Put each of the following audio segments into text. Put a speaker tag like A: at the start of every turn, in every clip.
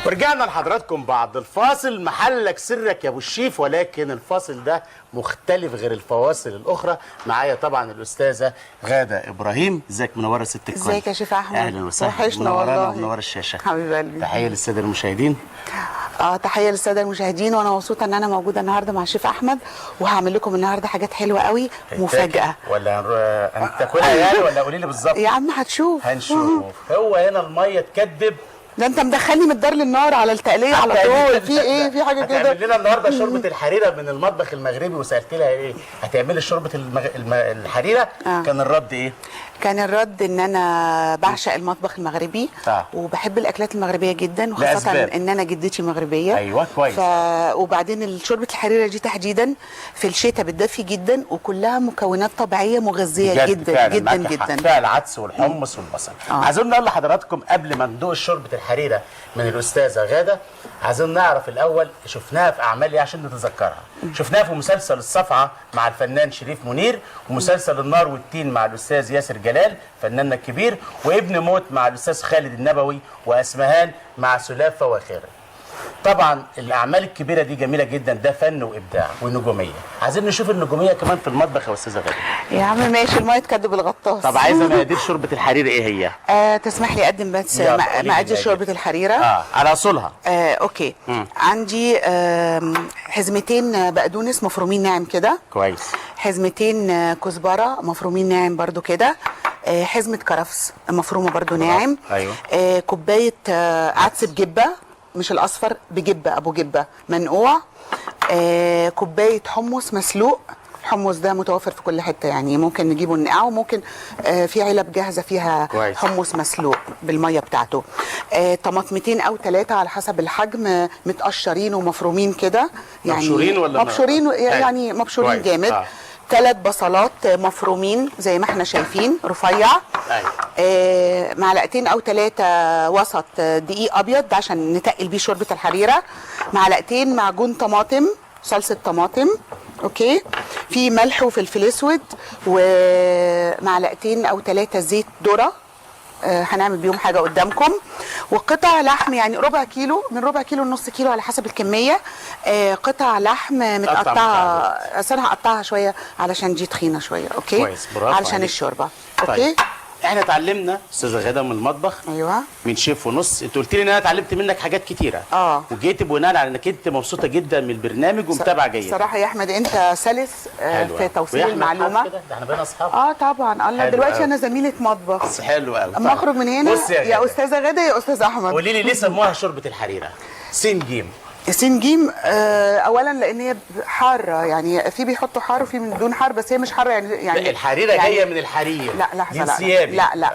A: ورجعنا لحضراتكم بعد الفاصل. محلك سرك يا ابو الشيف، ولكن الفاصل ده مختلف غير الفواصل الاخرى. معايا طبعا الاستاذه غاده ابراهيم. ازيك؟ منوره ست الكل.
B: ازيك يا شيف احمد؟
A: اهلا وسهلا.
B: وحشنا والله.
A: منوره الشاشه
B: حبيب قلبي.
A: تحيه للساده المشاهدين.
B: تحيه للساده المشاهدين، وانا مبسوطه ان انا موجوده النهارده مع الشيف احمد، وهعمل لكم النهارده حاجات حلوه قوي مفاجاه.
A: ولا هتاكلها يعني ولا قولي لي بالظبط؟
B: يا عم هتشوف.
A: هنشوف. هو هنا الميه تكدب.
B: ده انت مدخلني من الدار للنار على التقليه على طول. في ايه؟ في حاجه كده؟
A: هتعمل لنا النهارده شوربه الحريره من المطبخ المغربي، وسالت لها ايه هتعملي شوربه الحريره. كان الرد ايه؟
B: كان الرد ان انا بعشق المطبخ المغربي وبحب الاكلات المغربيه جدا، وخاصه ان انا جدتي مغربيه.
A: ايوه كويس.
B: وبعدين شوربه الحريره دي تحديدا في الشتاء بتدفي جدا، وكلها مكونات طبيعيه مغذيه جدا جدا جدا.
A: فيها العدس والحمص والبصل. عايزين نقول لحضراتكم قبل ما ندوق شوربه الحريره من الاستاذه غاده، عايزين نعرف الاول شفناها في اعمال ايه عشان نتذكرها. شفناها في مسلسل الصفعه مع الفنان شريف منير، ومسلسل النار والتين مع الاستاذ ياسر جلال فناننا الكبير، وابن موت مع الاستاذ خالد النبوي، واسمهان مع سلاف فواخر. طبعا الاعمال الكبيره دي جميله جدا، ده فن وابداع ونجوميه. عايزين نشوف النجوميه كمان في المطبخ يا استاذه غاده.
B: يا عم ماشي، الميه تكدب الغطاس.
A: طب عايزه مقادير شوربه الحريره ايه هي؟
B: تسمح لي اقدم بس مقادير شوربه الحريره
A: على اصولها.
B: اوكي. عندي حزمتين بقدونس مفرومين ناعم كده.
A: كويس.
B: حزمتين كزبره مفرومين ناعم برضو كده. حزمه كرفس مفرومه برضو ناعم.
A: ايوه.
B: كوبايه عدس بجبه، مش الاصفر، بجبه ابو جبه منقوع. كوبايه حمص مسلوق. الحمص ده متوفر في كل حته، يعني ممكن نجيبه ننقعه، وممكن في علب جاهزه فيها
A: كويس.
B: حمص مسلوق بالميه بتاعته. طماطمتين او 3 على حسب الحجم، متقشرين ومفرومين كده، يعني
A: مبشورين ولا
B: مبشورين؟ يعني مبشورين جامد. 3 بصلات مفرومين زي ما احنا شايفين رفيع. معلقتين او 3 وسط دقيق ابيض عشان نتقل بيه شوربه الحريره. معلقتين معجون طماطم، صلصه طماطم. اوكي. في ملح وفلفل اسود، ومعلقتين او 3 زيت ذره. هنعمل بيهم حاجه قدامكم. وقطع لحم، يعني ربع كيلو، من ربع كيلو لنص كيلو على حسب الكميه. قطع لحم متقطعه، اصل انا هقطعها شويه علشان دي تخينه شويه. اوكي.
A: كويس. برافو
B: علشان
A: عليك.
B: الشوربه.
A: طيب.
B: اوكي.
A: احنا اتعلمنا استاذه غاده من المطبخ.
B: ايوه.
A: من شيف ونص. انت قلت لي ان انا اتعلمت منك حاجات كتيره. وجيت بناء على انك انت مبسوطه جدا من البرنامج ومتابعه جيد.
B: صراحه يا احمد انت سلس في توصيل المعلومه.
A: ده احنا بقينا اصحاب.
B: طبعا. الله، دلوقتي انا زميله مطبخ.
A: حلو قوي.
B: اما اخرج من هنا يا استاذه غاده يا استاذ احمد.
A: قولي لي ليه سموها شوربه الحريره؟ سين جيم.
B: سين جيم. اولا لان هي حاره، يعني في بيحطوا حار وفي من دون حار، بس هي مش حاره يعني
A: الحريره يعني جايه من الحرير.
B: لا لحظه.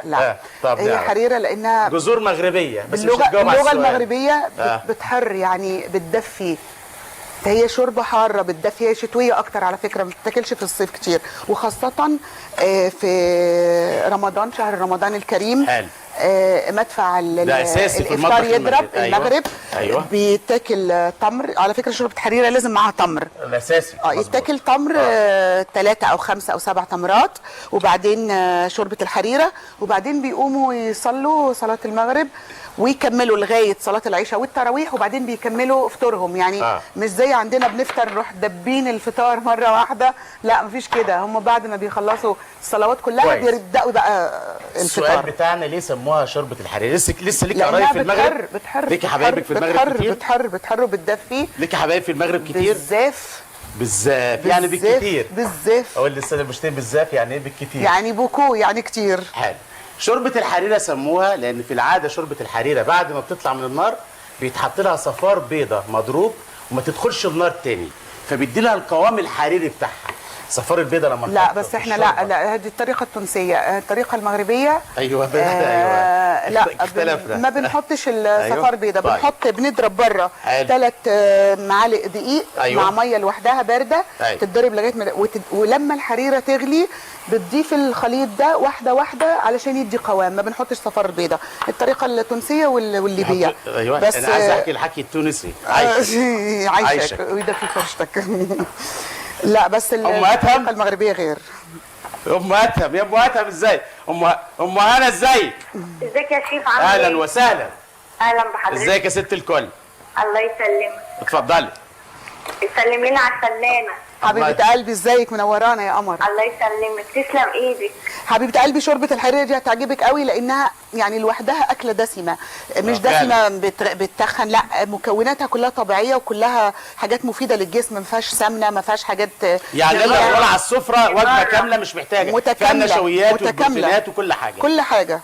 A: لا. طب
B: هي حريره لانها
A: جذور مغربيه، بس
B: اللغه المغربيه بتحر، يعني بتدفي. هي شوربه حاره بتدفي، هي شتويه اكتر على فكره، ما بتتاكلش في الصيف كتير، وخاصه في رمضان، شهر رمضان الكريم.
A: حلو.
B: مدفع
A: الافطار
B: يضرب. المغرب. أيوة. بيتاكل تمر، على فكره شوربه حريره لازم معاها تمر
A: الاساسي.
B: يتاكل تمر 3 أو 5 أو 7 تمرات، وبعدين شوربه الحريره، وبعدين بيقوموا يصلوا صلاه المغرب ويكملوا لغايه صلاه العشاء والتراويح، وبعدين بيكملوا فطورهم، يعني مش زي عندنا بنفطر نروح دبين الفطار مره واحده، لا مفيش كده. هم بعد ما بيخلصوا الصلوات كلها بيبداوا بقى الفطار.
A: السؤال بتاعنا ليه سموها شوربه الحريره؟ لسه ليك قرايب في المغرب؟
B: ليكي
A: حبايبك في المغرب كتير؟
B: بتحر وبتدفي.
A: ليكي حبايب في المغرب كتير؟ بالزاف يعني بالكتير.
B: بالزاف.
A: اقول للساده المشترين بالزاف يعني ايه بالكتير؟
B: يعني بوكو، يعني كتير.
A: حلو. شوربه الحريره سموها لان في العاده شوربه الحريره بعد ما بتطلع من النار بيتحط لها صفار بيضه مضروب وما تدخلش النار تاني، فبيدي لها القوام الحريري بتاعها. صفار البيضه لما
B: لا بس احنا لا هذه الطريقه التونسيه. الطريقه المغربيه
A: ايوه
B: لا ما بنحطش الصفار بيضه. بنضرب بره 3 معالق دقيق مع ميه لوحدها بارده. تتضرب لغايه ولما الحريره تغلي بتضيف الخليط ده واحده واحده علشان يدي قوام. ما بنحطش صفار بيضه. الطريقه التونسيه والليبيه.
A: ايوه بس انا عايز احكي الحكي التونسي.
B: عايشك وده في فرشتك. لا بس الطريقه المغربيه غير.
A: ام ادهم. يا ام ادهم ازاي؟ ام هنا ازيك؟
C: ازيك يا شيف؟ عامل
A: اهلا وسهلا.
C: اهلا بحضرتك.
A: ازيك يا ست الكل؟
C: الله يسلمك.
A: اتفضلي.
C: يسلم لنا على الفنانه.
B: حبيبه قلبي ازيك، منورانا يا قمر.
C: الله يسلمك، تسلم ايدك.
B: حبيبه قلبي، شوربه الحريره دي هتعجبك قوي لانها يعني لوحدها اكله دسمه، مش دسمه بتتخن، لا مكوناتها كلها طبيعيه وكلها حاجات مفيده للجسم، ما فيهاش سمنه، ما فيهاش حاجات
A: يعني نقدر نقول على السفره وجبه كامله مش محتاجه، فيها نشويات وبروتينات وكل حاجه.
B: كل حاجه.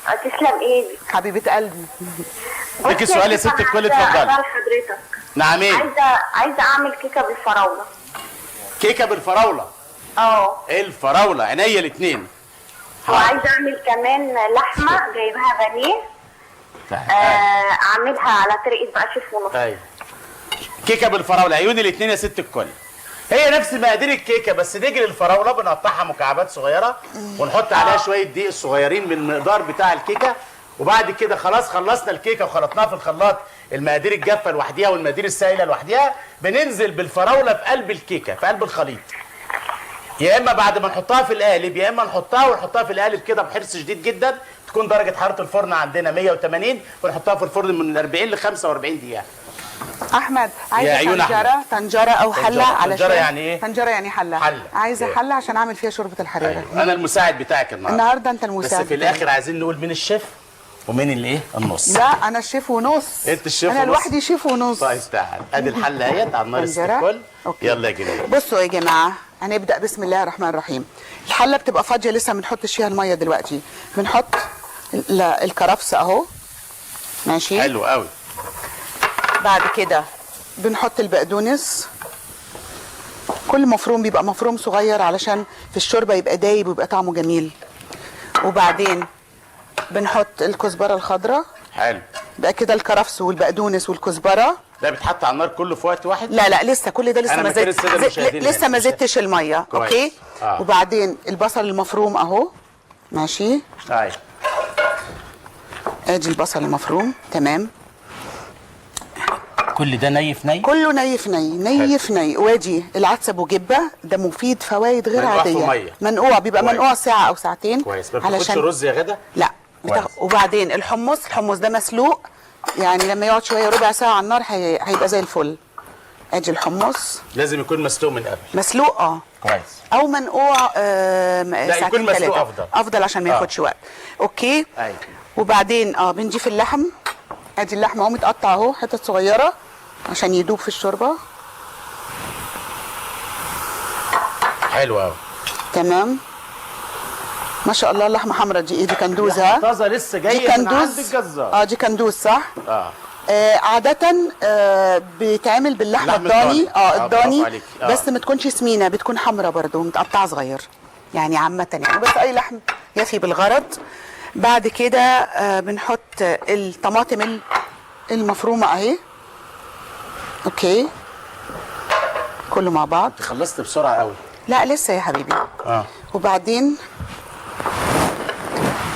C: تسلم ايدك
B: حبيبه قلبي.
A: ليكي سؤال يا ست الكل، اتفضلي.
C: حضرتك
A: نعم. ايه؟
C: عايزه اعمل كيكه بالفراوله.
A: كيكه بالفراوله؟ الفراوله عينيا الاثنين.
C: وعايزه اعمل كمان لحمه جايبها بانيه، اعملها على طريقه بقى شيف ونص.
A: ايوه كيكه بالفراوله، عيوني الاثنين يا ست الكل. هي نفس مقادير الكيكه، بس نيجي للفراوله بنقطعها مكعبات صغيره ونحط عليها شويه دقيق صغيرين من المقدار بتاع الكيكه، وبعد كده خلاص خلصنا الكيكه وخلطناها في الخلاط، المقادير الجافه لوحديها والمقادير السائله لوحديها، بننزل بالفراوله في قلب الكيكه في قلب الخليط. يا اما بعد ما نحطها في القالب، يا اما نحطها في القالب كده بحرص شديد جدا، تكون درجه حراره الفرن عندنا 180، ونحطها في الفرن من 40 ل 45 دقيقه.
B: احمد عايزه طنجره او حله، علشان
A: طنجره يعني ايه؟
B: طنجره يعني حله. عايزه حله عشان اعمل فيها شوربه الحريره.
A: أيوة. انا المساعد بتاعك النهارده
B: انت المساعد
A: بس في الاخر عايزين نقول مين الشيف ومين الايه النص.
B: لا انا الشيف ونص.
A: انت الشيف ونص،
B: انا لوحدي شيف ونص.
A: طيب تعال ادي الحله اهيت على النار الكل. يلا يا جماعه
B: بصوا يا جماعه، هنبدا بسم الله الرحمن الرحيم. الحله بتبقى فاضيه لسه، ما بنحطش فيها الميه دلوقتي، بنحط الكرفس اهو ماشي،
A: حلو قوي.
B: بعد كده بنحط البقدونس، كل مفروم بيبقى مفروم صغير علشان في الشوربه يبقى دايب ويبقى طعمه جميل. وبعدين بنحط الكزبره الخضراء.
A: حلو.
B: بقى كده الكرفس والبقدونس والكزبره.
A: ده بيتحط على النار كله في وقت واحد؟
B: لا لسه كل ده لسه ما زدتش الميه. اوكي. وبعدين البصل المفروم اهو ماشي.
A: ايوه
B: ادي البصل المفروم تمام.
A: كل ده ني في ني؟
B: كله ني في ني. وادي العدس ابو جبه، ده مفيد فوائد غير عاديه. منقوع بيبقى منقوع ساعه او ساعتين.
A: كويس. ما بتاخدش رز يا غدا؟
B: لا. وبعدين الحمص ده مسلوق، يعني لما يقعد شويه ربع ساعه على النار هيبقى زي الفل. ادي الحمص
A: لازم يكون مسلوق من قبل.
B: مسلوق
A: كويس.
B: او منقوع
A: لا يكون مسلوق
B: افضل عشان ما ياخدش وقت. اوكي.
A: ايوه.
B: وبعدين بنضيف اللحم. ادي اللحم اهو متقطع اهو حتت صغيره عشان يدوب في الشوربه.
A: حلو قوي.
B: تمام ما شاء الله. اللحمه حمرا دي دي كندوز.
A: طازه لسه جايه من عند الجزار.
B: دي كندوز صح. عادة بيتعمل باللحمة الضاني. الضاني بس ما تكونش سمينة، بتكون حمرا برضو متقطعة صغير يعني عامة يعني، بس أي لحم يفي بالغرض. بعد كده بنحط الطماطم المفرومة أهي. أوكي كله مع بعض.
A: خلصت بسرعة قوي.
B: لا لسه يا حبيبي. وبعدين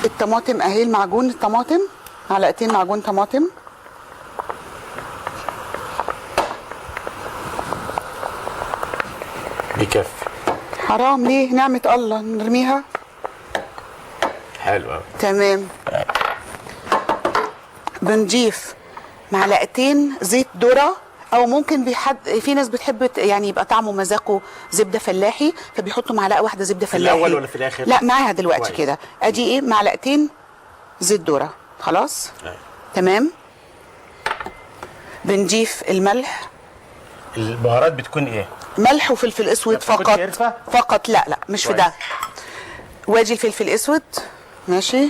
B: الطماطم أهي، المعجون الطماطم، معلقتين معجون طماطم.
A: يكفي.
B: حرام ليه؟ نعمة الله نرميها.
A: حلو قوي.
B: تمام. بنضيف معلقتين زيت ذرة، او ممكن في ناس بتحب يعني يبقى طعمه مذاقه زبده فلاحي، فبيحطوا معلقه واحده زبده فلاحي.
A: في الاول ولا في الاخر؟
B: لا معاها دلوقتي كده. ادي ايه؟ معلقتين زيت ذره. خلاص. تمام. بنضيف الملح.
A: البهارات بتكون ايه؟
B: ملح وفلفل اسود فقط. فقط. لا مش في ده. وادي الفلفل الاسود ماشي.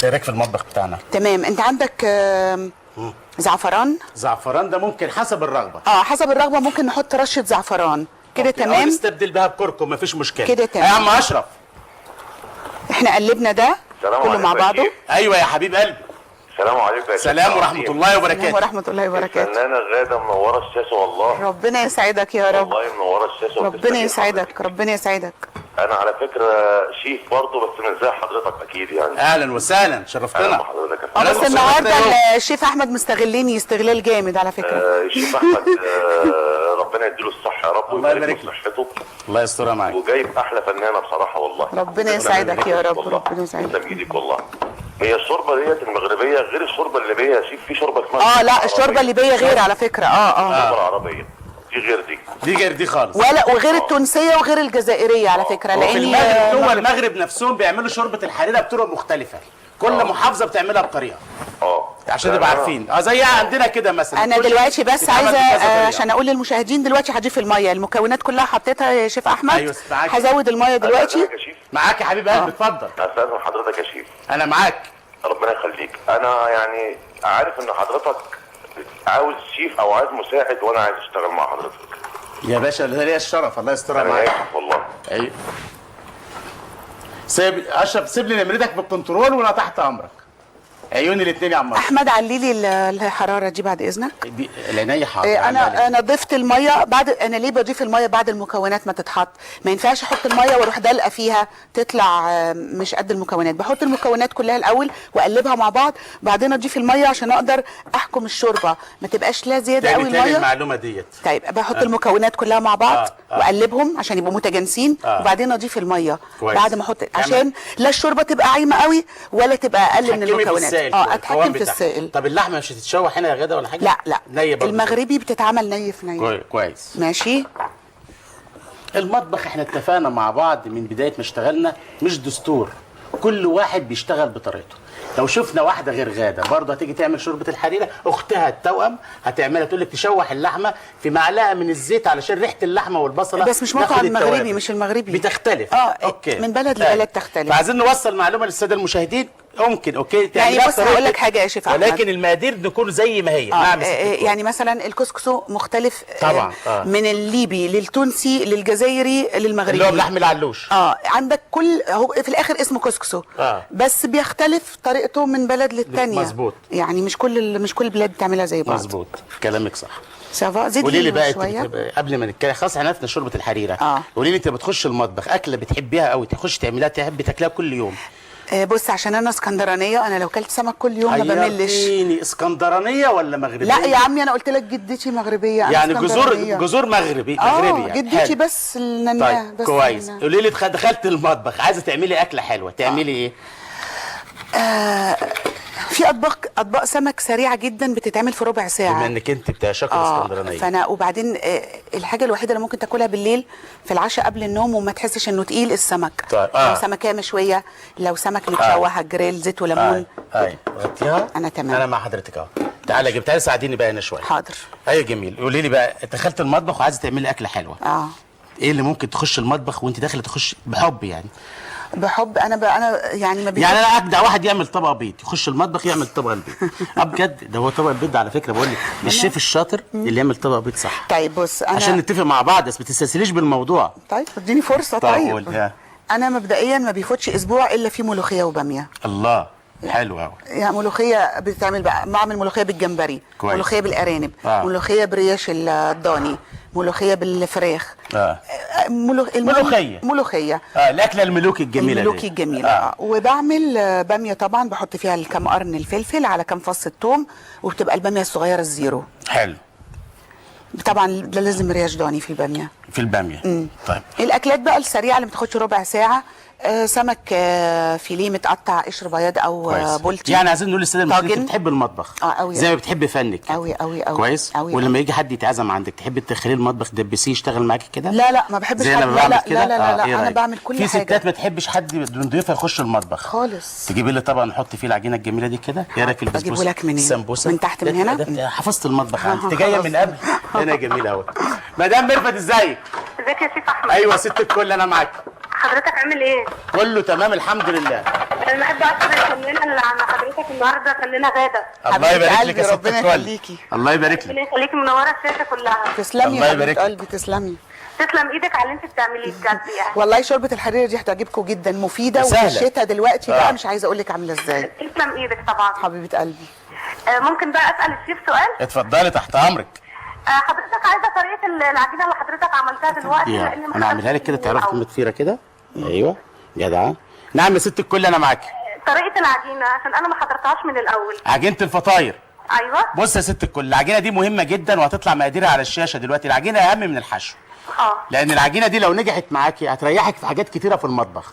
A: ايه رايك في المطبخ بتاعنا؟
B: تمام. انت عندك زعفران.
A: زعفران ده ممكن حسب الرغبه.
B: حسب الرغبه ممكن نحط رشه زعفران كده. تمام.
A: او نستبدل بها بكركم مفيش مشكله
B: كده. تمام
A: يا عم اشرف.
B: احنا قلبنا ده كله مع بعضه.
A: ايوه يا حبيب قلبي.
D: السلام عليكم.
A: السلام ورحمه الله وبركاته.
B: السلام ورحمه الله وبركاته.
D: الفنانه غاده منوره الشاشه والله.
B: ربنا يسعدك يا رب.
D: والله منوره الشاشه.
B: ربنا يسعدك. ربنا يسعدك.
D: انا على فكره شيف برضه، بس مش زي حضرتك اكيد يعني.
A: اهلا وسهلا شرفتنا.
B: بس النهارده الشيف احمد مستغلني استغلال جامد على فكره.
D: الشيف احمد ربنا يديله الصحه يا رب ويبارك له صحته.
A: الله يسترها معاك.
D: وجايب احلى فنانه بصراحه والله.
B: ربنا يسعدك يا رب. ربنا يسعدك.
D: تسلم ايدك والله. هي الشوربه ديت المغربيه غير الشوربه الليبيه يا شيف، في شوربه اسمها
B: لا الشوربه الليبيه غير على فكره.
D: الشوربه العربيه دي غير دي.
A: دي غير دي خالص.
B: وغير التونسيه وغير الجزائريه على فكره.
A: وفي
B: لان
A: المغرب جوه المغرب نفسهم بيعملوا شوربه الحريره بطرق مختلفه، كل محافظه بتعملها بطريقه. عشان نبقى عارفين. زي عندنا كده مثلا.
B: انا دلوقتي بس عايزه عشان اقول للمشاهدين دلوقتي هضيف الميه، المكونات كلها حطيتها يا شيف احمد.
A: ايوه معاك.
B: هزود الميه دلوقتي.
A: معاك يا حبيب قلبي اتفضل.
D: استاذن حضرتك يا شيف.
A: انا معاك.
D: ربنا يخليك. انا يعني عارف ان حضرتك عاوز شيف او عايز مساعد وانا عايز اشتغل مع حضرتك.
A: يا باشا ده ليا الشرف، الله يسترها معاك.
D: انا اسف والله.
A: ايوه. اشرف سيب لي نمرتك بالكنترول وانا تحت امرك. عيوني الاثنين يا عم
B: احمد علي لي الحراره دي بعد اذنك.
A: دي العينيه حاضر.
B: انا ضفت الميه انا ليه بضيف الميه بعد المكونات ما تتحط؟ ما ينفعش احط الميه واروح دلقه فيها تطلع مش قد المكونات. بحط المكونات كلها الاول واقلبها مع بعض، بعدين اضيف الميه عشان اقدر احكم الشوربه ما تبقاش لا زياده قوي الميه.
A: تاني المعلومه ديت.
B: طيب بحط المكونات كلها مع بعض واقلبهم عشان يبقوا متجانسين وبعدين اضيف الميه بعد ما احط عشان لا الشوربه تبقى عايمه قوي ولا تبقى اقل من المكونات. اتحكم في السائل.
A: طب اللحمه مش هتتشوح هنا يا غدا ولا حاجه؟
B: لا المغربي بتتعمل ني في ني.
A: كويس
B: ماشي.
A: المطبخ احنا اتفقنا مع بعض من بدايه ما اشتغلنا مش دستور، كل واحد بيشتغل بطريقته. لو شفنا واحده غير غاده برضه هتيجي تعمل شوربه الحريره، اختها التوأم هتعملها، تقول لك تشوح اللحمه في معلقه من الزيت علشان ريحه اللحمه والبصله.
B: بس مش موقع المغربي، مش المغربي
A: بتختلف.
B: اوكي من بلد لبلد تختلف.
A: فعايزين نوصل معلومه للساده المشاهدين. ممكن
B: يعني بص هقول لك حاجه يا شيف احمد،
A: ولكن المقادير نكون زي ما هي.
B: يعني مثلا الكسكسو مختلف
A: طبعا
B: من الليبي للتونسي للجزائري للمغربي
A: اللي هو بلحم العلوش.
B: عندك كل هو في الاخر اسمه كسكسو بس بيختلف طريقته من بلد للتانيه.
A: مظبوط. يعني
B: مش كل البلاد بتعملها زي بعض.
A: مظبوط كلامك صح.
B: سافا زيد
A: قولي لي بقى
B: شويه
A: قبل ما نتكلم خلاص احنا عرفنا شوربه الحريره. قولي لي انت بتخش المطبخ اكله بتحبيها قوي تخش تعمليها تحب تاكلها كل يوم؟
B: بص عشان انا اسكندرانيه، انا لو كلت سمك كل يوم ما بملش.
A: اسكندرانيه ولا مغربيه؟
B: لا يا عمي انا قلت لك جدتي مغربيه.
A: يعني جذور مغربي يعني.
B: جدتي حلو. بس النناه
A: طيب بس كويس. قولي لي دخلت المطبخ عايزه تعملي اكله حلوه تعملي ايه؟
B: في اطباق سمك سريعه جدا بتتعمل في ربع ساعه.
A: بما انك انت بتعشق الاسكندرانيه.
B: فانا وبعدين الحاجه الوحيده اللي ممكن تاكلها بالليل في العشاء قبل النوم وما تحسش انه تقيل السمك.
A: طيب.
B: لو سمكيه مشويه، لو سمك متشوح جريل زيت وليمون.
A: غطيها.
B: انا تمام.
A: انا مع حضرتك اهو. تعالى جبتها لي ساعديني بقى انا شويه.
B: حاضر.
A: ايوه جميل. قولي لي بقى دخلت المطبخ وعايزه تعملي اكله حلوه. ايه اللي ممكن تخش المطبخ وانت داخله تخش بحب يعني؟
B: بحب انا يعني ما
A: يعني انا اجدع واحد يعمل طبق بيض يخش المطبخ يعمل طبق البيض. بجد ده هو طبق البيض على فكره بقول لك الشيف الشاطر اللي يعمل طبق بيض صح.
B: طيب بص انا
A: عشان نتفق مع بعض بس ما تستسهليش بالموضوع.
B: طيب اديني فرصه. طيب انا مبدئيا ما بيفوتش اسبوع الا في ملوخيه وباميه.
A: الله حلو قوي.
B: يعني ملوخيه بتتعمل بقى بعمل ملوخيه بالجمبري، ملوخيه بالارانب، ملوخيه بريش الضاني، ملوخيه بالفراخ. ملوخيه
A: الاكله الملوكي الجميله
B: الملوكي الجميله. وبعمل باميه طبعا بحط فيها كام قرن الفلفل على كام فص الثوم وبتبقى الباميه الصغيره الزيرو.
A: حلو.
B: طبعا لازم ريش ضاني في الباميه.
A: طيب
B: الاكلات بقى السريعه اللي ما بتاخدش ربع ساعه سمك فيليه متقطع قشر بياض او بولتي.
A: يعني عايزين نقول للساده المشاهدين انت بتحب المطبخ زي ما بتحب فنك
B: قوي قوي قوي
A: كويس
B: أوي
A: ولما يجي حد يتعزم عندك تحب تدخليه المطبخ تدبسيه يشتغل معاكي كده؟
B: لا ما بحبش حد. لا انا بعمل كل حاجه.
A: في ستات ما تحبش حد من ضيوفها يخش المطبخ
B: خالص.
A: تجيبي لي طبق نحط فيه العجينه الجميله دي كده. ايه رايك في البسبوسه؟
B: اجيبه لك منين؟
A: السمبوسه
B: من تحت من هنا.
A: حفظت المطبخ عندي. انت جايه من قبل. انا جميله قوي. مدام ميرفت ازيك؟
C: ازيك يا شيف احمد؟
A: ايوه ست الكل انا معاك.
C: حضرتك عامل ايه؟
A: كله تمام الحمد لله.
C: انا بحب اشكر الفنانه اللي عند حضرتك النهارده فنانه غاده.
A: الله يبارك لك يا ست الكل.
B: ربنا يخليكي.
A: الله يبارك لك.
C: ربنا يخليكي منوره الشاشه كلها.
B: تسلمي يا حبيبه قلبي تسلمي.
C: تسلم ايدك على اللي انت بتعمليه بجد يعني.
B: والله شوربه الحريره دي هتعجبكم جدا مفيده وفي الشتاء دلوقتي بقى مش عايزه اقول لك عامله ازاي.
C: تسلم ايدك طبعا
B: حبيبه قلبي.
C: ممكن بقى اسال الشيف سؤال؟
A: اتفضلي تحت امرك.
C: حضرتك عايزه طريقه العجينه اللي حضرتك عملتها دلوقتي لان
A: انا هعملها لك كده تعرفي كلمه فيره كده. ايوه جدعه. نعم يا ست الكل انا معاكي.
C: طريقه العجينه عشان انا ما حضرتهاش من الاول.
A: عجينه الفطاير.
C: ايوه.
A: بص يا ست الكل، العجينه دي مهمه جدا وهتطلع مقاديرها على الشاشه دلوقتي. العجينه اهم من الحشو، لان العجينه دي لو نجحت معاكي هتريحك في حاجات كتيره في المطبخ.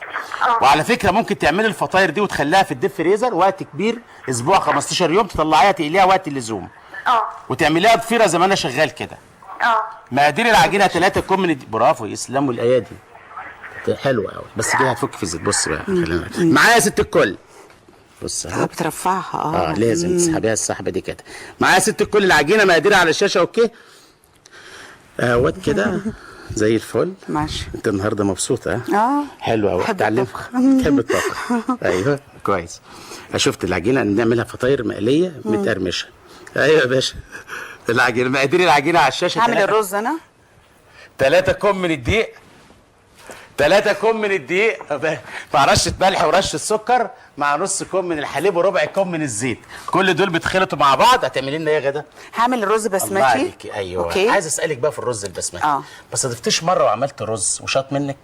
A: وعلى فكره ممكن تعملي الفطاير دي وتخليها في الديب فريزر وقت كبير، اسبوع 15 يوم، تطلعيها تقليها وقت اللزوم وتعمليها ضفيره زي ما انا شغال كده. مقادير العجينه 3 كوب من برافو، يسلموا الايادي، حلوه قوي. بس كده هتفك في الزيت. بص بقى، خلينا معايا يا ست الكل. بص اهو
B: بترفعها.
A: لازم تسحبيها السحبه دي كده. معايا يا ست الكل العجينه مقاديرها على الشاشه. اوكي اهوت كده زي الفل.
B: ماشي.
A: انت النهارده مبسوطه؟ حلوه قوي.
B: بحب الطبخ.
A: بتحب الطبخ. ايوه كويس. شفت العجينه نعملها فطاير مقليه متقرمشه. ايوه يا باشا. العجينه مقادير العجينه على الشاشه.
B: هعمل الرز انا
A: 3 كوب من الدقيق، 3 كوب من الدقيق مع رشه ملح ورشه سكر مع نص كوب من الحليب وربع كوب من الزيت. كل دول بيتخلطوا مع بعض. هتعملي لنا ايه يا غدا؟
B: هعمل الرز
A: الله
B: بسمتي.
A: عليكي. ايوه
B: أوكي.
A: عايز اسالك بقى في الرز البسمتي. بس ضفتيش مره وعملت رز وشاط منك؟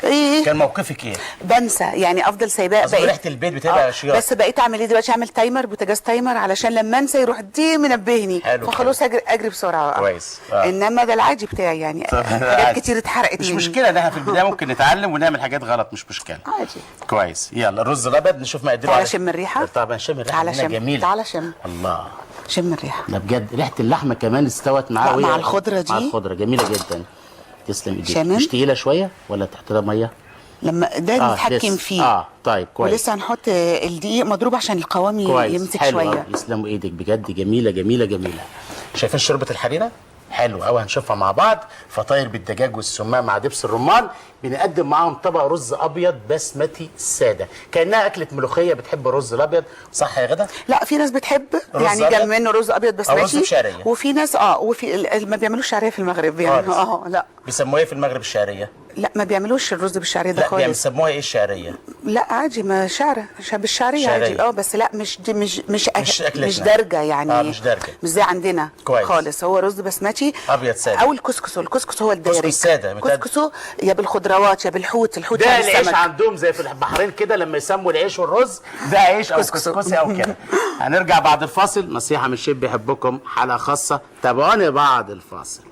B: ايه
A: كان موقفك ايه؟
B: بنسى يعني، افضل سايباه.
A: اصل ريحه البيت بتبقى شياط.
B: بس بقيت اعمل ايه دلوقتي؟ اعمل تايمر، بوتاجاز تايمر، علشان لما انسى يروح دي منبهني.
A: حلو.
B: فخلاص اجري بسرعه بقى.
A: كويس.
B: انما ده العادي بتاعي يعني. حاجات كتير اتحرقت
A: مش
B: مني.
A: مشكله، ده احنا في البدايه ممكن نتعلم ونعمل حاجات غلط، مش مشكله.
B: عادي.
A: كويس. يلا الرز الابيض نشوف مقاديره.
B: تعالى شم الريحه.
A: طبعا شم الريحه.
B: تعالى شم.
A: جميله.
B: تعالى شم.
A: الله.
B: شم الريحه.
A: ده بجد ريحه اللحمه كمان استوت معاه.
B: مع الخضره دي.
A: مع الخضره جميله جدا. تسلم ايديك.
B: شامم.
A: مش تقيله شويه ولا تحط لها ميه؟
B: لما ده نتحكم
A: لسه.
B: فيه.
A: طيب كويس.
B: ولسه هنحط الدقيق مضروب عشان القوام يمسك
A: حلو
B: شويه.
A: أوي. يسلموا ايدك بجد، جميله جميله جميله. شايفين شوربه الحريره؟ حلو قوي. هنشوفها مع بعض. فطاير بالدجاج والسمان مع دبس الرمان. بنقدم معاهم طبق رز ابيض بسمتي ساده، كانها اكله ملوخيه. بتحب الرز الابيض صح يا غدا؟
B: لا، في ناس بتحب يعني جنب منه رز ابيض بسمتي.
A: او رز بشعريه.
B: وفي ناس وفي ما بيعملوش شعريه في المغرب يعني. لا
A: بيسموها ايه في المغرب؟ الشعريه؟
B: لا، ما بيعملوش الرز بالشعريه ده
A: لا
B: خالص.
A: بيسموها ايه الشعريه؟
B: لا عادي، ما شعره بالشعريه عادي. بس لا، مش دي مش درجه يعني.
A: مش درجه،
B: مش زي عندنا
A: كويس.
B: خالص. هو رز بسمتي
A: ابيض ساده.
B: او الكسكس هو الدارج.
A: كسكس ساده.
B: كسكسو يا بالخضروات يا بالحوت. الحوت
A: ده
B: يعني
A: العيش
B: السمك.
A: عندهم زي في البحرين كده لما يسموا العيش والرز ده عيش او كسكسي او كده. هنرجع بعد الفاصل. نصيحه من الشيف بيحبكم، حلقه خاصه، تابعوني بعد الفاصل.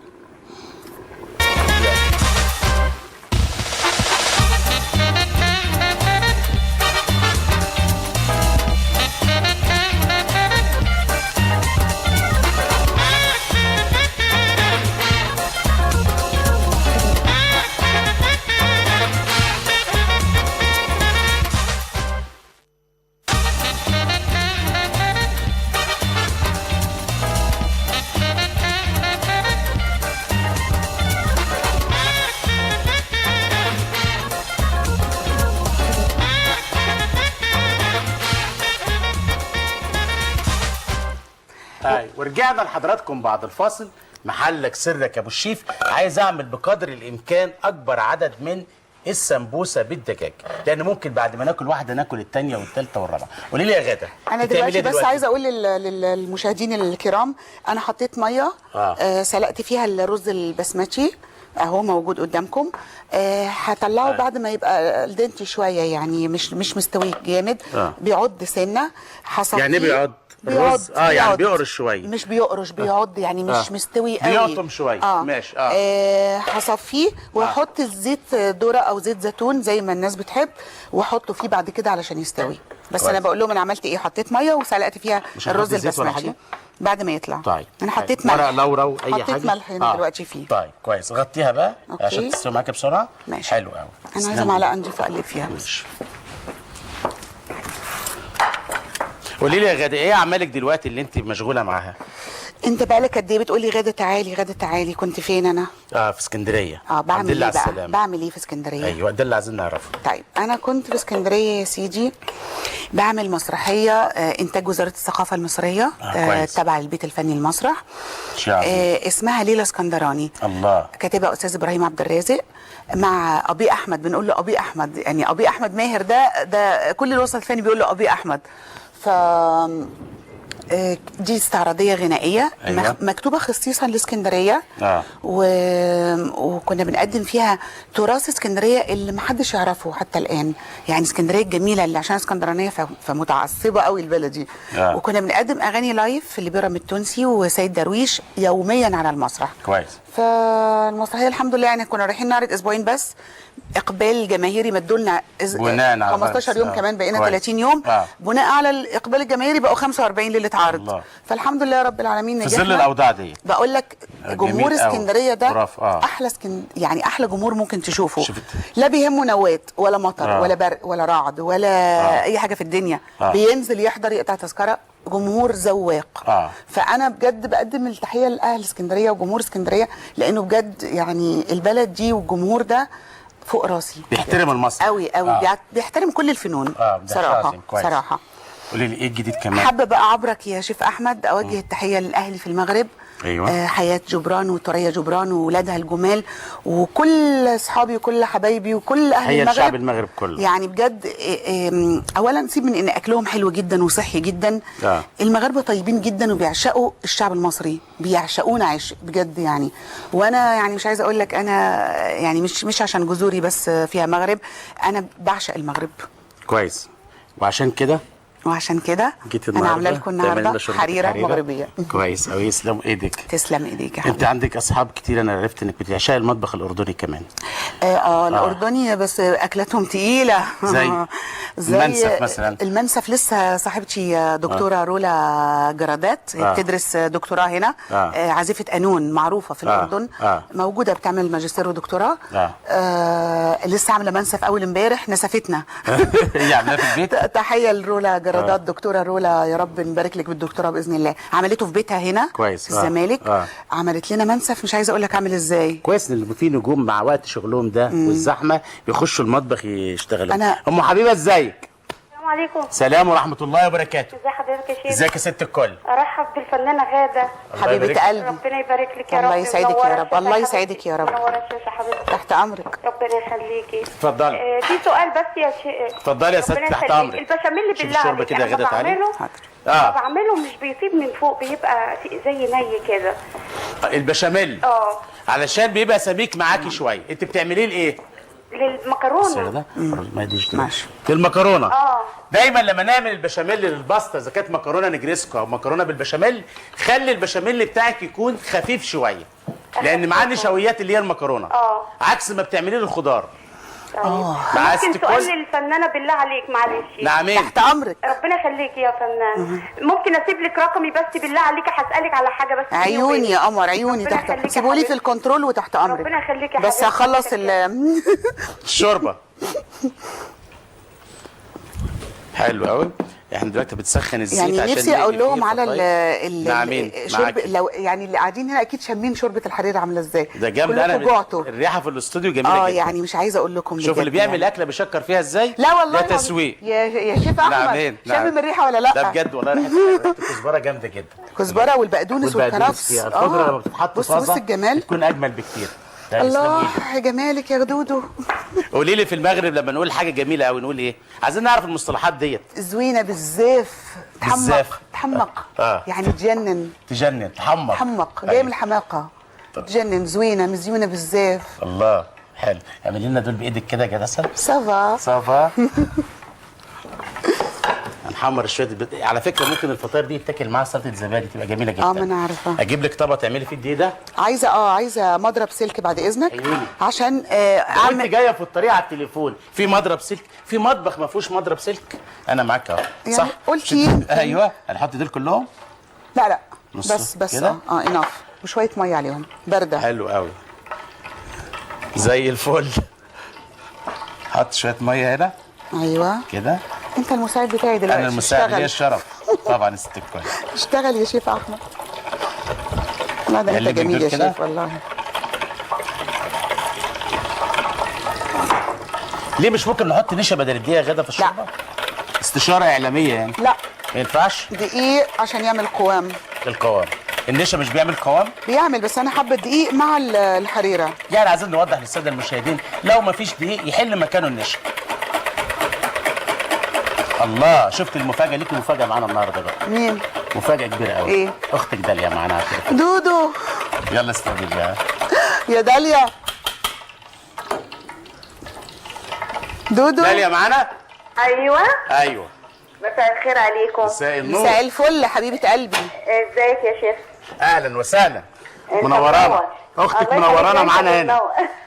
A: ورجعنا لحضراتكم بعد الفاصل. محلك سرك يا ابو الشيف. عايز اعمل بقدر الامكان اكبر عدد من السمبوسه بالدجاج، لان ممكن بعد ما ناكل واحده ناكل الثانيه والثالثه والرابعه. قولي لي يا غاده،
B: انا دلوقتي بس عايزه اقول للمشاهدين الكرام، انا حطيت ميه سلقت فيها الرز البسمتي اهو موجود قدامكم. هطلعه بعد ما يبقى الدنتي شويه يعني مش مستوي جامد. بيعض سنه حسب
A: يعني بيعض الرز. يعني بيقرش شويه.
B: مش بيقرش، بيعض يعني مش مستوي قوي.
A: بيقطم شويه. ماشي.
B: هصفيه واحط الزيت ذره او زيت زيتون زي ما الناس بتحب، واحطه فيه بعد كده علشان يستوي. بس كويس. انا بقول لهم انا عملت ايه. حطيت ميه وسلقت فيها الرز البسمتي بعد ما يطلع.
A: طيب
B: انا حطيت ملح.
A: ورق لورا واي حاجه.
B: حطيت ملح هنا دلوقتي فيه.
A: طيب كويس. غطيها بقى عشان تستوي معاكي بسرعه.
B: ماشي.
A: حلو قوي.
B: انا عايزه معلقه نضيفه اقلب فيها.
A: ماشي. قولي لي يا غاده، ايه اعمالك دلوقتي اللي انت مشغوله معاها؟
B: انت بقالك قد ايه بتقولي غاده تعالي غاده تعالي؟ كنت فين انا؟
A: في اسكندريه.
B: بعمل ايه بقى؟ بعمل ايه في اسكندريه؟
A: ايوه ده اللي عايزين نعرفه.
B: طيب انا كنت في اسكندريه يا سيدي، بعمل مسرحيه انتاج وزاره الثقافه المصريه تبع البيت الفني المسرح. اسمها ليلى اسكندراني.
A: الله.
B: كاتبها استاذ ابراهيم عبد الرازق مع ابي احمد. بنقول له ابي احمد يعني ابي احمد ماهر. ده كل الوسط الفني بيقول له ابي احمد. ف دي استعراضيه غنائيه
A: أيوة.
B: مكتوبه خصيصا لاسكندريه. وكنا بنقدم فيها تراث اسكندريه اللي ما حدش يعرفه حتى الان، يعني اسكندريه الجميله اللي عشان اسكندرانيه فمتعصبه قوي البلدي. وكنا بنقدم اغاني لايف في البيراميد التونسي وسيد درويش يوميا على المسرح.
A: كويس.
B: فالمسرحيه الحمد لله يعني كنا رايحين نعرض اسبوعين بس، اقبال جماهيري مدوا لنا 15 يوم كمان بقينا 30 يوم. بناء على الاقبال الجماهيري بقوا 45 ليله عرض. فالحمد لله رب العالمين نجحنا
A: في ظل الاوضاع دي.
B: بقول لك جمهور اسكندريه ده احلى يعني احلى جمهور ممكن تشوفه. لا بيهمه نوات ولا مطر ولا برق ولا رعد ولا اي حاجه في الدنيا. بينزل يحضر يقطع تذكره، جمهور ذواق. فانا بجد بقدم التحيه لاهل اسكندريه وجمهور اسكندريه، لانه بجد يعني البلد دي والجمهور ده فوق راسي.
A: بيحترم المسرح
B: قوي بيحترم كل الفنون. صراحه.
A: قولي لي ايه الجديد كمان؟
B: حابه بقى عبرك يا شيف احمد اوجه التحيه للاهلي في المغرب.
A: ايوه.
B: حياه جبران وثريا جبران واولادها الجمال وكل اصحابي وكل حبايبي وكل اهل المغرب.
A: الشعب المغرب كله يعني
B: بجد. اولا سيب من ان اكلهم حلو جدا وصحي جدا. المغاربه طيبين جدا وبيعشقوا الشعب المصري، بيعشقونا عشق بجد يعني. وانا يعني مش عايزه اقول لك انا يعني مش عشان جذوري بس فيها مغرب، انا بعشق المغرب.
A: كويس. وعشان كده
B: انا عامله لكم النهارده حريره مغربيه.
A: كويس قوي. يسلم ايدك.
B: تسلم ايديك يا حبيبي.
A: انت عندك اصحاب كتير، انا عرفت انك بتعشقي المطبخ الاردني كمان.
B: الاردني بس اكلاتهم تقيله.
A: زي المنسف مثلا.
B: المنسف لسه صاحبتي دكتوره رولا جرادات، هي بتدرس دكتوراه هنا. عازفه قانون معروفه في الاردن. موجوده بتعمل ماجستير ودكتوراه. لسه عامله منسف اول امبارح نسفتنا.
A: هي عاملاه في البيت.
B: تحيه لرولا جرادات. دكتوره رولا يا رب نبارك لك بالدكتوراه باذن الله. عملته في بيتها هنا.
A: كويس.
B: في الزمالك. عملت لنا منسف مش عايزه اقول لك عامل ازاي.
A: كويس ان في نجوم مع وقت شغلهم ده والزحمه بيخشوا المطبخ يشتغلوا. ام حبيبه ازيك؟
C: السلام عليكم.
A: السلام ورحمه الله وبركاته.
C: ازي حضرتك يا شيخ؟
A: ازيك يا ست الكل؟
C: ارحب بالفنانه غاده
B: حبيبه قلبي.
C: ربنا يبارك لك يا رب.
B: الله يسعدك يا رب. الله يسعدك يا رب.
C: منوره الشاشه حضرتك.
B: تحت امرك.
C: ربنا يخليكي.
A: اتفضلي.
C: في سؤال بس يا شيخ.
A: اتفضلي يا ست تحت امرك.
C: البشاميل بالله عليك
A: كده غدا تعالي.
C: بعمله مش بيطيب من فوق، بيبقى زي ني كده.
A: البشاميل علشان بيبقى سميك معاكي شويه، انت بتعمليه لايه؟
C: للمكرونه.
A: ما ديش ماشي. للمكرونه. دايما لما نعمل البشاميل للباستا اذا كانت مكرونه نجريسكو او مكرونه بالبشاميل، خلي البشاميل بتاعك يكون خفيف شويه، لان معاه نشويات اللي هي المكرونه. عكس ما بتعمليه للخضار.
C: ممكن سؤال للفنانه بالله عليك معلش؟
A: نعمين.
B: تحت امرك.
C: ربنا يخليكي يا فنان. ممكن اسيب لك رقمي بس بالله عليك هسالك على حاجه بس.
B: عيوني يا قمر عيوني. تحت سيبوا لي في الكنترول وتحت امرك.
C: ربنا يخليكي
B: بس هخلص
A: الشوربه. حلو قوي. احنا دلوقتي بتسخن الزيت
B: يعني
A: عشان
B: نفسي اقول لهم على
A: الشرب.
B: لو يعني اللي قاعدين هنا اكيد شامين شوربه الحريره عامله ازاي.
A: ده جامد. انا الريحه في الاستوديو جميله جدا.
B: يعني مش عايزه اقول لكم.
A: شوف اللي بيعمل
B: يعني.
A: اكله بيشكر فيها ازاي.
B: لا والله
A: ده تسويق
B: يا شيف احمد. شامم الريحه ولا لا؟
A: ده بجد والله. ريحه الكزبره جامده جدا.
B: كزبره والبقدونس والكرفس.
A: الخضره لما بتتحط
B: بص الجمال
A: بتكون اجمل بكتير.
B: الله يا جمالك يا غدودو.
A: قولي لي في المغرب لما نقول حاجه جميله قوي نقول ايه؟ عايزين نعرف المصطلحات ديت.
B: زوينه بالزاف. تحمق. يعني تجنن. تحمق جاي من الحماقه. تجنن. زوينه مزيونه بالزاف.
A: الله حلو. اعملي لنا دول بايدك كده يا جدع.
B: صافا.
A: هنحمر شويه على فكره ممكن الفطاير دي يتاكل معاها سلطه زبادي تبقى جميله جدا.
B: ما انا عارفه.
A: اجيب لك طبق تعملي فيه الدقيق ده.
B: عايزه مضرب سلك بعد اذنك. عشان
A: انت جايه في الطريق على التليفون في مضرب سلك، في مطبخ ما فيهوش مضرب سلك. انا معاك اهو.
B: يعني
A: صح
B: قلتي.
A: ايوه. هنحط دول كلهم.
B: لا بس اناف وشويه ميه عليهم بارده.
A: حلو قوي زي الفل. حط شويه ميه هنا.
B: ايوه
A: كده.
B: انت المساعد بتاعي دلوقتي.
A: انا المساعد ليا الشرف طبعا. ست الكل.
B: اشتغل يا شيف احمد. لا ده انت جميل يا شيف والله.
A: ليه مش ممكن نحط نشا بدل الدقيق يا غدا في الشوربه؟ لا. استشاره اعلاميه يعني.
B: لا
A: ما ينفعش.
B: دقيق عشان يعمل قوام.
A: القوام. النشا مش بيعمل قوام؟
B: بيعمل بس انا حابه الدقيق مع الحريره.
A: يعني عايزين نوضح للساده المشاهدين لو ما فيش دقيق يحل مكانه النشا. الله. شفت المفاجاه ليكي مفاجاه معانا النهارده بقى.
B: مين؟
A: مفاجاه كبيره قوي.
B: إيه؟
A: اختك داليا معانا على التليفون.
B: دودو
A: يلا استقبل يا
B: يا داليا. دودو
A: داليا معانا.
C: ايوه
A: ايوه
C: مساء الخير عليكم.
A: مساء النور.
B: مساء الفل حبيبه قلبي.
C: ازيك يا شيف؟
A: اهلا وسهلا.
C: انت
A: منورانا.
C: منور.
A: اختك
C: الله
A: منورانا
C: يخليك،
A: معانا
C: انت
A: هنا.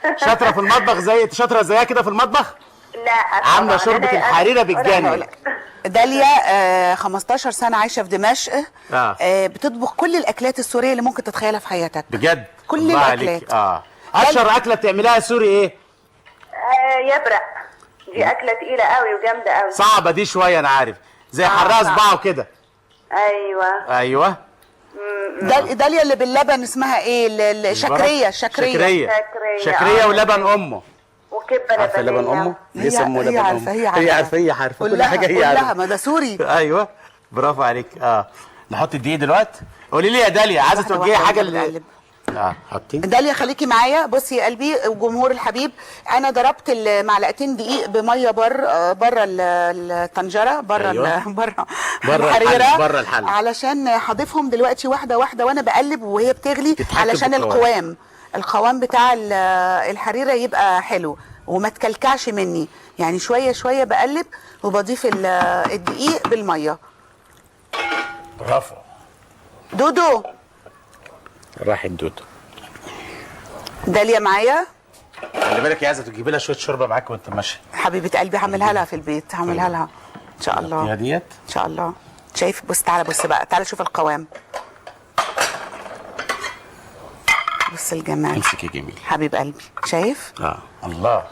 C: منور.
A: شاطره في المطبخ شاطره زيها كده في المطبخ.
C: لا
A: عامله شوربه الحريره بالجنة.
B: داليا 15 سنه عايشه في دمشق.
A: آه.
B: بتطبخ كل الاكلات السوريه اللي ممكن تتخيلها في حياتك.
A: بجد
B: كل
A: الله
B: الأكلات.
A: عليك. اشهر اكله بتعملها سوري ايه؟
C: يبرق. دي اكله تقيله قوي وجامده قوي.
A: صعبه دي شويه انا عارف، زي حراق صباعه كده.
C: ايوه
A: ايوه
B: داليا اللي باللبن اسمها ايه؟ شكريه.
A: شكريه ولبن امه.
C: وكبه
A: عارفه لبن
C: لبنيه.
A: امه؟ ليه سموه لبن امه؟
B: هي
A: عارفه كل حاجه هي
B: قول لها
A: عارفه.
B: ما ده سوري.
A: ايوه برافو عليك. نحط الدقيق دلوقتي. قولي لي يا داليا، عايزه
B: واحدة
A: توجهي
B: واحدة
A: حاجه
B: بنقلب.
A: حطي.
B: داليا خليكي معايا. بصي يا قلبي وجمهور الحبيب، انا ضربت معلقتين دقيق بميه بره الطنجره، بره
A: أيوة.
B: بره
A: الحريره، بره الحل،
B: علشان هضيفهم دلوقتي واحده واحده وانا بقلب وهي بتغلي، علشان القوام بتاع الحريره يبقى حلو وما تكلكعش مني. يعني شويه شويه بقلب وبضيف الدقيق بالميه.
A: برافو.
B: دودو
A: راح دودو.
B: داليا معايا.
A: خلي بالك يا عايزه تجيبي لها شويه شوربه معاك وانت ماشيه.
B: حبيبه قلبي هعملها لها في البيت، هعملها لها ان شاء الله.
A: يا ديت
B: ان شاء الله. شايف؟ بص تعالى، بص بقى، تعالى شوف القوام. بص الجمال.
A: امسك يا جميل
B: حبيب قلبي، شايف؟
A: الله.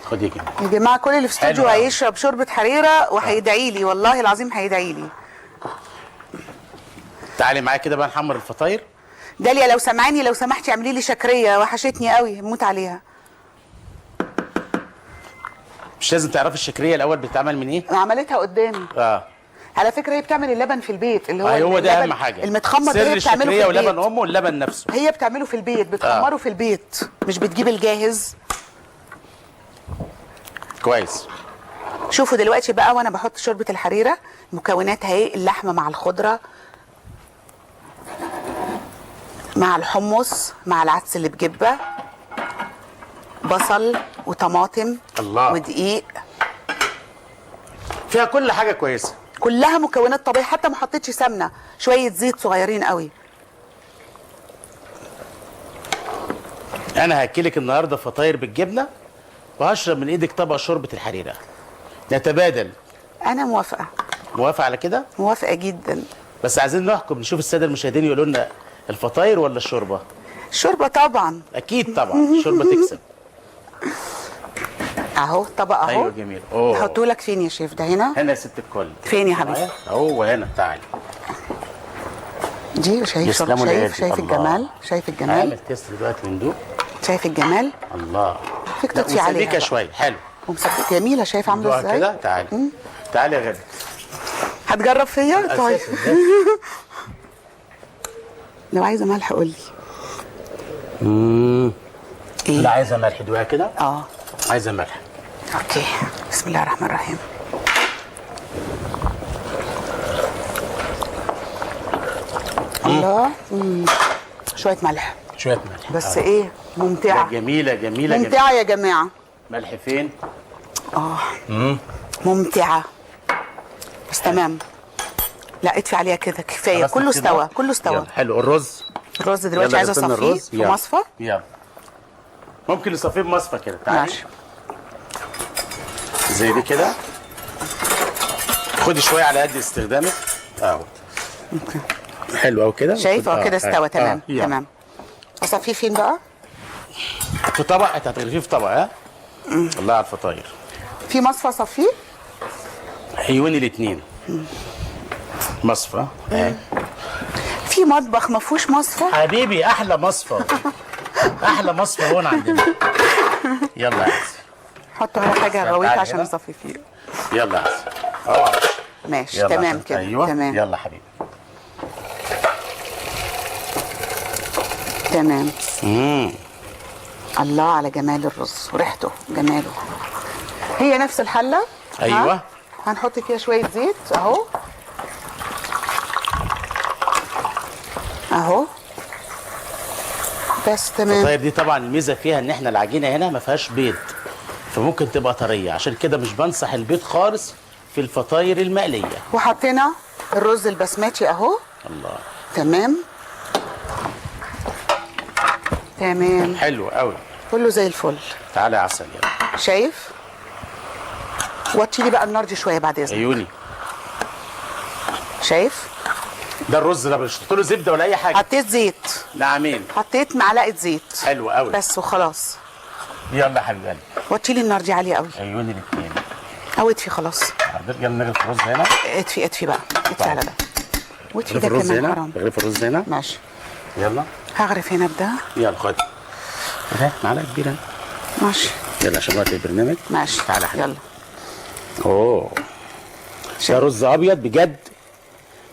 A: خد يا جميل.
B: يا جماعه كل اللي في الاستوديو
A: حلو.
B: هيشرب شوربه حريره وهيدعي لي، والله العظيم هيدعي لي.
A: تعالي معايا كده بقى نحمر الفطاير.
B: داليا لو سامعاني لو سمحتي اعملي لي شكريه، وحشتني قوي، هموت عليها.
A: مش لازم تعرفي الشكريه الاول بتتعمل من ايه؟
B: انا عملتها قدامي. على فكره هي بتعمل اللبن في البيت، اللي
A: هو ده
B: اللبن
A: اهم حاجه.
B: المتخمر ده، هي بتعمله في
A: الشكريه
B: البيت.
A: ولبن امه واللبن نفسه
B: هي بتعمله في البيت، بتخمره في البيت، مش بتجيب الجاهز.
A: كويس.
B: شوفوا دلوقتي بقى وانا بحط شوربه الحريره، مكوناتها ايه؟ اللحمه مع الخضره مع الحمص مع العدس اللي بجبه، بصل وطماطم
A: الله.
B: ودقيق،
A: فيها كل حاجه كويسه،
B: كلها مكونات طبيعيه، حتى ما حطيتش سمنه، شويه زيت صغيرين قوي.
A: انا هاكلك النهارده فطاير بالجبنه وهشرب من ايدك طبق شوربه الحريره. نتبادل.
B: انا موافقه.
A: موافقه على كده؟
B: موافقه جدا.
A: بس عايزين نحكم، نشوف الساده المشاهدين يقولوا لنا الفطاير ولا الشوربه؟
B: الشوربه طبعا.
A: اكيد طبعا الشوربه تكسب.
B: اهو طبق اهو.
A: ايوه جميل.
B: احطه لك فين يا شيف؟ ده هنا؟
A: هنا يا ست الكل.
B: فين يا حبيبي؟
A: اهو هنا. تعالي.
B: دي شايف
A: يسلموا ليالي.
B: شايف الجمال؟ شايف الجمال؟
A: عامل تيست دلوقتي من دوق.
B: شايف الجمال؟
A: الله.
B: فيك تطفي عليها
A: وسبيكه
B: بقى.
A: شويه. حلو.
B: ومسكت جميله، شايف عامله ازاي؟
A: كده. تعالي. تعالي يا غالي.
B: هتجرب فيا؟ طيب. لو عايزه ملح قول لي. ايه؟
A: لا عايزه ملح دوقها كده؟ عايزه ملح.
B: اوكي. بسم الله الرحمن الرحيم. الله. شويه ملح.
A: شويه ملح
B: بس ايه؟ ممتعه.
A: جميله جميله
B: ممتعه يا جماعه.
A: ملح فين؟
B: ممتعه. بس تمام. لا اطفي عليها كده، كفايه، كله استوى، كله استوى.
A: حلو. الرز
B: دلوقتي عايزه اصفيه في مصفى.
A: يلا ممكن نصفيه بمصفى كده. تعالي.
B: ماشي.
A: زي دي كده. خدي شويه على قد استخدامك. حلو قوي كده.
B: شايف؟ كده استوى. تمام. تمام. اصفيه فين بقى؟
A: في طبق. انت هتغرفيه في طبق. الله على الفطاير.
B: في مصفى صفيه؟
A: عيوني الاثنين. مصفى.
B: في مطبخ ما فيهوش مصفى؟
A: حبيبي احلى مصفى. احلى مصفى هون عندنا. يلا يا عزيزي.
B: حطوا على حاجه غويطه عشان اصفي فيه.
A: يلا يا عزيزي.
B: ماشي. تمام كده.
A: ايوه.
B: تمام.
A: يلا حبيبي.
B: تمام. الله على جمال الرز وريحته، جماله. هي نفس الحله.
A: ايوه.
B: هنحط فيها شويه زيت اهو. اهو بس تمام.
A: الفطاير دي طبعا الميزه فيها ان احنا العجينه هنا ما فيهاش بيض، فممكن تبقى طريه، عشان كده مش بنصح البيض خالص في الفطاير المقليه.
B: وحطينا الرز البسمتي اهو.
A: الله.
B: تمام تمام
A: حلو قوي.
B: كله زي الفل.
A: تعالى يا عسل يلا.
B: شايف؟ وطي لي بقى النار دي شويه بعد اذنك.
A: عيوني.
B: شايف؟
A: ده الرز ده مش له زبده ولا اي حاجه.
B: حطيت زيت.
A: نعمين.
B: حطيت معلقه زيت.
A: حلو قوي.
B: بس وخلاص.
A: يلا يا حبيب قلبي.
B: وطي لي النار دي عاليه قوي.
A: عيوني الاثنين.
B: او اطفي خلاص.
A: حاضر. يلا نغرف الرز هنا.
B: اطفي بقى. اطفي على ده. واطفي
A: نغرف
B: ده
A: الرز
B: كمان
A: هنا.
B: حرام.
A: نغرف الرز هنا.
B: ماشي.
A: يلا.
B: هغرف هنا بده.
A: يلا خد. ده معلقه كبيره.
B: ماشي.
A: يلا عشان وقت البرنامج.
B: ماشي.
A: تعالى يا حبيبي.
B: يلا.
A: اوه. ده رز ابيض بجد،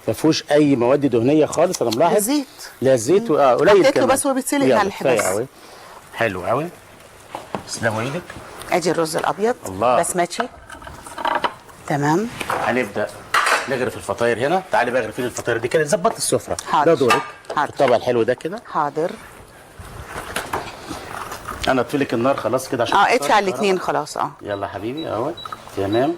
A: ما فيهوش اي مواد دهنيه خالص، انا ملاحظ.
B: زيت.
A: لا زيت قليل
B: حطيت له
A: كمان.
B: بس وبيتسلق
A: يلا،
B: ملح
A: كفاية
B: بس.
A: قوي. حلو قوي. تسلموا ايدك.
B: ادي الرز الابيض.
A: الله.
B: بسمتي. تمام.
A: هنبدا نغرف الفطاير هنا. تعالي بقى اغرفي لي الفطاير دي كده، ظبط السفره.
B: حاضر.
A: ده دورك.
B: حاضر.
A: الطبق الحلو ده كده.
B: حاضر.
A: انا اطفي لك النار خلاص كده عشان
B: اطفي على الاثنين خلاص.
A: يلا يا حبيبي اهو. تمام.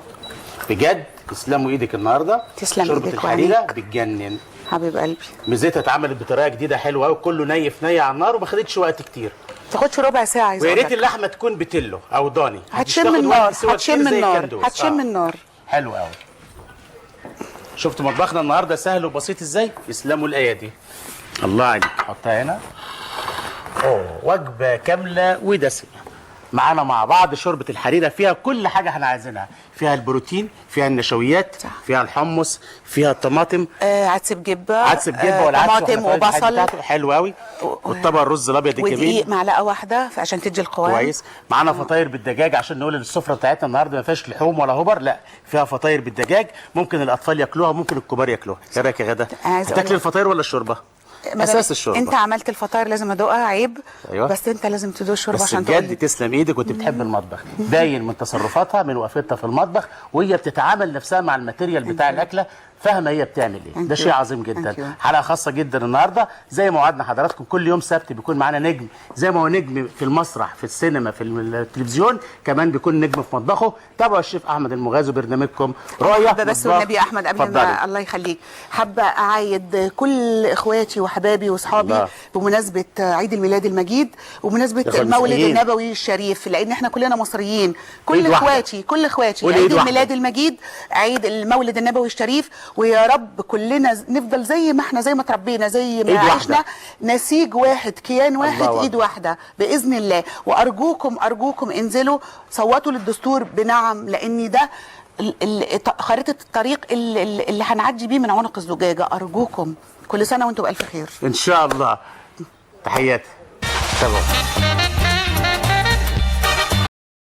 A: بجد تسلموا ايدك النهارده.
B: تسلم
A: شوربه
B: ايدك
A: الحريره
B: وعينيك.
A: بتجنن.
B: حبيب قلبي.
A: ميزتها اتعملت بطريقه جديده حلوه قوي، كله ني في ني على النار وما خدتش وقت كتير.
B: تاخدش ربع ساعه عايزه
A: ويا
B: اقول
A: ريت
B: لك.
A: اللحمه تكون بتلو او ضاني. مش
B: هتشم
A: تاخد
B: النار.
A: وقت سوا كتير
B: هتشم
A: زي
B: النار.
A: الكندوز.
B: هتشم النار.
A: حلو قوي. شفت مطبخنا النهارده سهل وبسيط ازاي؟ يسلموا الايادي. الله عليك. حطها هنا. اوه وجبه كامله ودسمه. معانا مع بعض شوربه الحريره، فيها كل حاجه احنا عايزينها، فيها البروتين، فيها النشويات، فيها الحمص، فيها الطماطم،
B: عدس بجبه.
A: عدس بجبه ولا عدس
B: طماطم وبصل.
A: حلو قوي. والطبق الرز الابيض الجميل.
B: ودقيق معلقه واحده عشان تدي القوام.
A: كويس. معانا فطاير بالدجاج، عشان نقول ان السفره بتاعتنا النهارده ما فيهاش لحوم ولا هبر، لا فيها فطاير بالدجاج، ممكن الاطفال ياكلوها ممكن الكبار ياكلوها. ايه رايك يا غدا؟ هتاكلي الفطاير ولا الشوربه؟ اساس الشوربه.
B: انت عملت الفطاير لازم ادوقها، عيب.
A: أيوة.
B: بس انت لازم تدوق الشوربه
A: بس
B: عشان تقول
A: بجد
B: لي.
A: تسلم ايدك، وانت بتحب المطبخ باين من تصرفاتها، من وقفتها في المطبخ وهي بتتعامل نفسها مع الماتيريال بتاع الاكله، فاهمه هي بتعمل ايه. ده شيء عظيم جدا. حلقه خاصه جدا النهارده، زي ما وعدنا حضراتكم كل يوم سبت بيكون معانا نجم، زي ما هو نجم في المسرح في السينما في التلفزيون، كمان بيكون نجم في مطبخه. تابعوا الشيف احمد المغازي وبرنامجكم رؤيه.
B: حابه بس والنبي يا احمد قبل ما الله يخليك، حابه اعايد كل اخواتي وحبايبي واصحابي بمناسبه عيد الميلاد المجيد وبمناسبه المولد النبوي الشريف، لان احنا كلنا مصريين. كل اخواتي عيد الميلاد المجيد، عيد المولد النبوي الشريف، ويا رب كلنا نفضل زي ما احنا، زي ما تربينا، زي ما عشنا، نسيج واحد، كيان واحد، ايد واحده باذن الله. وارجوكم انزلوا صوتوا للدستور بنعم، لان ده خريطه الطريق اللي هنعدي بيه من عنق الزجاجه. ارجوكم كل سنه وانتم بالف خير
A: ان شاء الله. تحياتي. تمام.